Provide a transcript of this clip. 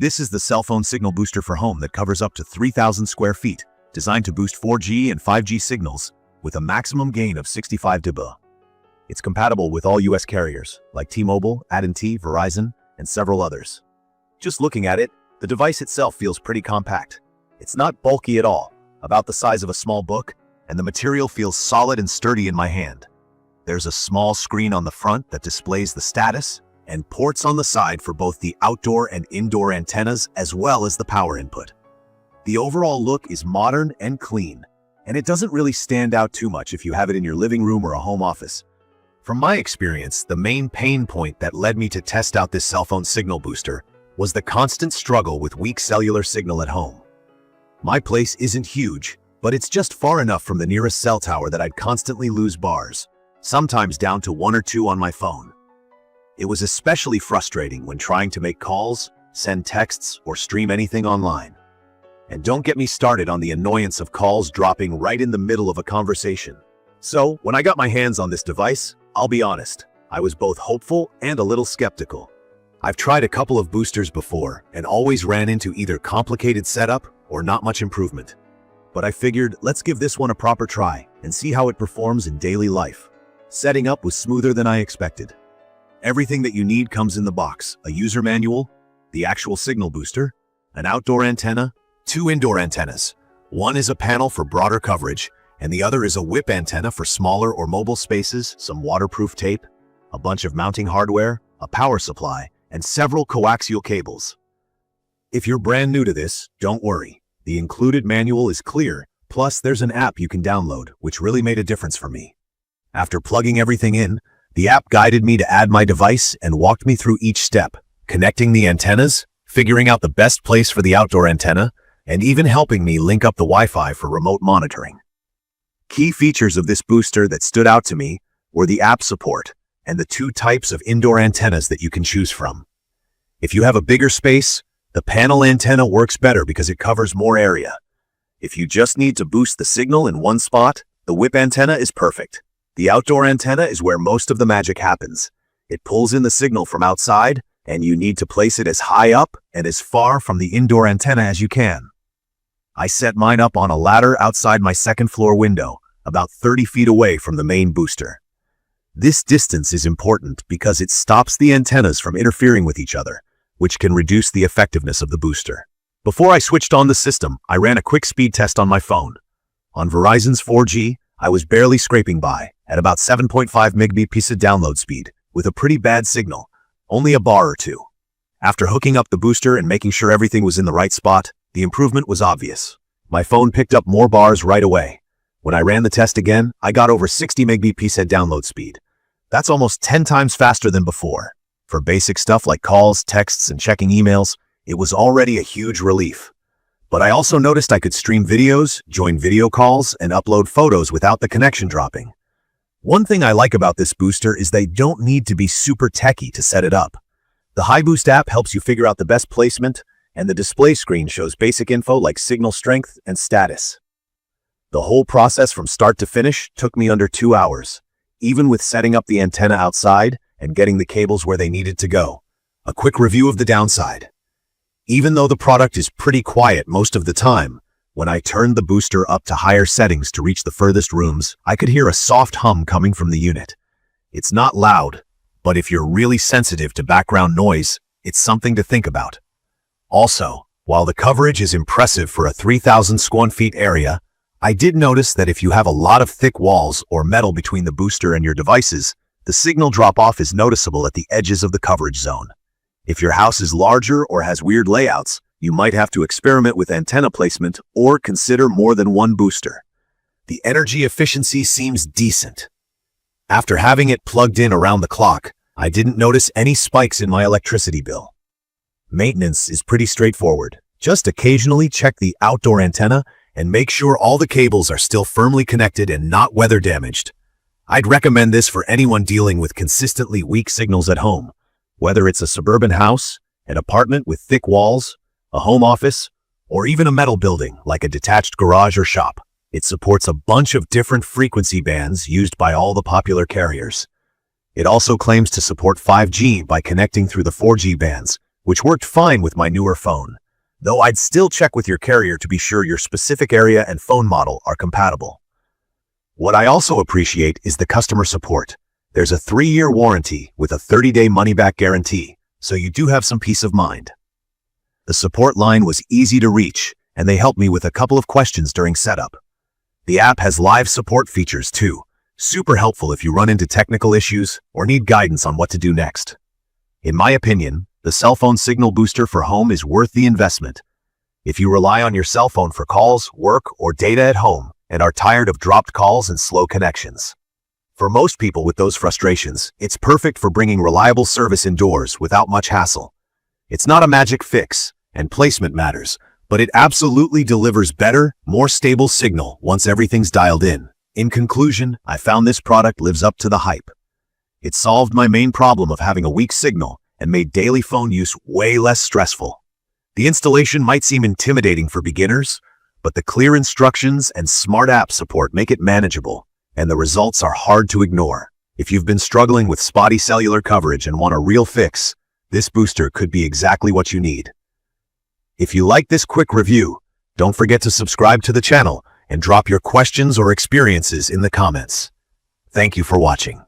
This is the cell phone signal booster for home that covers up to 3,000 square feet, designed to boost 4G and 5G signals with a maximum gain of 65 dB. It's compatible with all US carriers like T-Mobile, AT&T, Verizon, and several others. Just looking at it, the device itself feels pretty compact. It's not bulky at all, about the size of a small book, and the material feels solid and sturdy in my hand. There's a small screen on the front that displays the status, and ports on the side for both the outdoor and indoor antennas as well as the power input. The overall look is modern and clean, and it doesn't really stand out too much if you have it in your living room or a home office. From my experience, the main pain point that led me to test out this cell phone signal booster was the constant struggle with weak cellular signal at home. My place isn't huge, but it's just far enough from the nearest cell tower that I'd constantly lose bars, sometimes down to 1 or 2 on my phone. It was especially frustrating when trying to make calls, send texts, or stream anything online. And don't get me started on the annoyance of calls dropping right in the middle of a conversation. So, when I got my hands on this device, I'll be honest, I was both hopeful and a little skeptical. I've tried a couple of boosters before and always ran into either complicated setup or not much improvement. But I figured, let's give this one a proper try and see how it performs in daily life. Setting up was smoother than I expected. Everything that you need comes in the box: a user manual, the actual signal booster, an outdoor antenna, 2 indoor antennas. One is a panel for broader coverage, and the other is a whip antenna for smaller or mobile spaces, some waterproof tape, a bunch of mounting hardware, a power supply, and several coaxial cables. If you're brand new to this, don't worry. The included manual is clear, plus there's an app you can download, which really made a difference for me. After plugging everything in, the app guided me to add my device and walked me through each step, connecting the antennas, figuring out the best place for the outdoor antenna, and even helping me link up the Wi-Fi for remote monitoring. Key features of this booster that stood out to me were the app support and the 2 types of indoor antennas that you can choose from. If you have a bigger space, the panel antenna works better because it covers more area. If you just need to boost the signal in one spot, the whip antenna is perfect. The outdoor antenna is where most of the magic happens. It pulls in the signal from outside, and you need to place it as high up and as far from the indoor antenna as you can. I set mine up on a ladder outside my second-floor window, about 30 feet away from the main booster. This distance is important because it stops the antennas from interfering with each other, which can reduce the effectiveness of the booster. Before I switched on the system, I ran a quick speed test on my phone. On Verizon's 4G, I was barely scraping by, at about 7.5 Mbps download speed, with a pretty bad signal, only a bar or 2. After hooking up the booster and making sure everything was in the right spot, the improvement was obvious. My phone picked up more bars right away. When I ran the test again, I got over 60 Mbps download speed. That's almost 10 times faster than before. For basic stuff like calls, texts, and checking emails, it was already a huge relief. But I also noticed I could stream videos, join video calls, and upload photos without the connection dropping. One thing I like about this booster is they don't need to be super techy to set it up. The HiBoost app helps you figure out the best placement, and the display screen shows basic info like signal strength and status. The whole process from start to finish took me under 2 hours, even with setting up the antenna outside and getting the cables where they needed to go. A quick review of the downside. Even though the product is pretty quiet most of the time, when I turned the booster up to higher settings to reach the furthest rooms, I could hear a soft hum coming from the unit. It's not loud, but if you're really sensitive to background noise, it's something to think about. Also, while the coverage is impressive for a 3,000 square feet area, I did notice that if you have a lot of thick walls or metal between the booster and your devices, the signal drop-off is noticeable at the edges of the coverage zone. If your house is larger or has weird layouts, you might have to experiment with antenna placement or consider more than one booster. The energy efficiency seems decent. After having it plugged in around the clock, I didn't notice any spikes in my electricity bill. Maintenance is pretty straightforward. Just occasionally check the outdoor antenna and make sure all the cables are still firmly connected and not weather damaged. I'd recommend this for anyone dealing with consistently weak signals at home, whether it's a suburban house, an apartment with thick walls, a home office, or even a metal building like a detached garage or shop. It supports a bunch of different frequency bands used by all the popular carriers. It also claims to support 5G by connecting through the 4G bands, which worked fine with my newer phone, though I'd still check with your carrier to be sure your specific area and phone model are compatible. What I also appreciate is the customer support. There's a 3-year warranty with a 30-day money-back guarantee, so you do have some peace of mind. The support line was easy to reach, and they helped me with a couple of questions during setup. The app has live support features too, super helpful if you run into technical issues or need guidance on what to do next. In my opinion, the cell phone signal booster for home is worth the investment. If you rely on your cell phone for calls, work, or data at home and are tired of dropped calls and slow connections. For most people with those frustrations, it's perfect for bringing reliable service indoors without much hassle. It's not a magic fix, and placement matters, but it absolutely delivers better, more stable signal once everything's dialed in. In conclusion, I found this product lives up to the hype. It solved my main problem of having a weak signal and made daily phone use way less stressful. The installation might seem intimidating for beginners, but the clear instructions and smart app support make it manageable, and the results are hard to ignore. If you've been struggling with spotty cellular coverage and want a real fix, this booster could be exactly what you need. If you like this quick review, don't forget to subscribe to the channel and drop your questions or experiences in the comments. Thank you for watching.